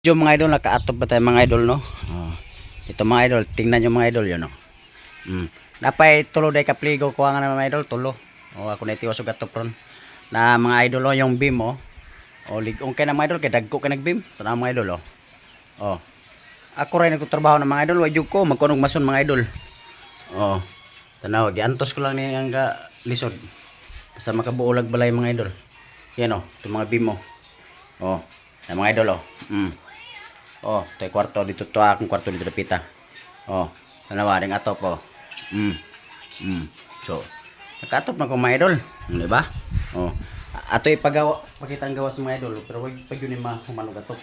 Yung mga idol, nakaatop ba tayo mga idol, no? Oh. Ito mga idol, tingnan nyo mga idol, yun, no? Napay tulo day kapligo ko nga na mga idol, tulo. O ako na itiwas og atop ron. Na mga idol, oh, yung beam, oh. O ligong kay na mga idol, kay dagko kay nag-beam. Ito na mga idol, oh. Oh. Ako rin nagtatrabaho ng mga idol, wajud ko, magkunog mason mga idol. Oh. Tanaw, giantos ko lang ni ang lisod. Basta makabuolag balay mga idol. Yan, oh, ito mga beam, oh. Oh, na mga idol, oh. Oh, tayo kwarto dito to akong kwarto dito dapita. Oh, tanawa ding atop oh. So, nakatop na ko mga idol, di ba? Oh. Ato ipagawa, pakita ang gawas mga idol, pero wag pag yun ni humanog atop.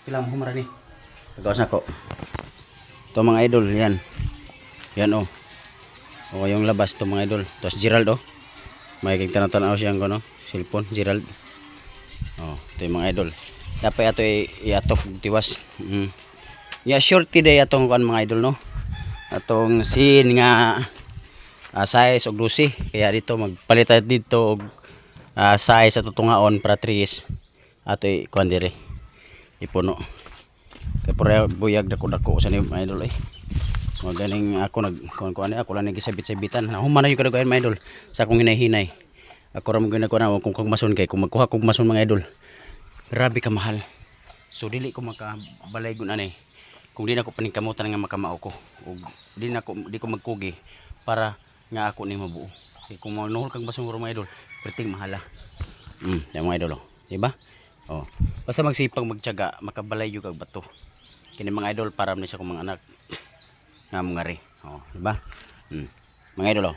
Ilang humara ni. Gawas na ko. To mga idol, yan. Yan oh. Oh, yung labas to mga idol. Tapos Gerald oh. May tanaw siya ko no, cellphone Gerald. Oh, ito yung mga idol. Dapat ato i-atop tiwas. Ya shorty day atong kan mga idol no. Atong scene nga size og lusi. Kaya dito magpalit dito og size ato tungaon para trees. Ato i-kuan dire. Ipuno. Kay pura buyag dako-dako sa ni mga idol ay. Magaling ako nagkuan ako lang nagisabit-sabitan. Human na yung kadugayan mga idol sa akong hinay-hinay. Ako ra mo ginako na kung mason kay kung magkuha kog mason mga idol. Grabe ka mahal. So dili ko makabalay gun ani. Kung di na ko paningkamutan nga makamao ko. Ug di ko magkugi para nga ako ni mabuo. Kay kung manuhol kag basong mga idol, perting mahala. Yung mga idol, oh. Di ba? Oh. Basta magsipag magtiyaga, makabalay yung kag bato. Kini mga idol para man siya kong mga anak. Nga mga ri. Oh, di ba? Mga idol, oh.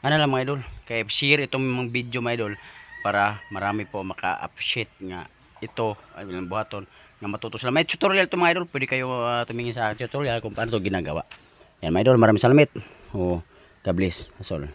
Ano lang mga idol, kay share itong mga video mga idol para marami po maka-appreciate nga ito ay bilang buhaton nga matuto sila. May tutorial to mga idol, pwede kayo tumingin sa tutorial kung paano to ginagawa. Yan mga idol, maraming salamat. Oh, God bless. That's all.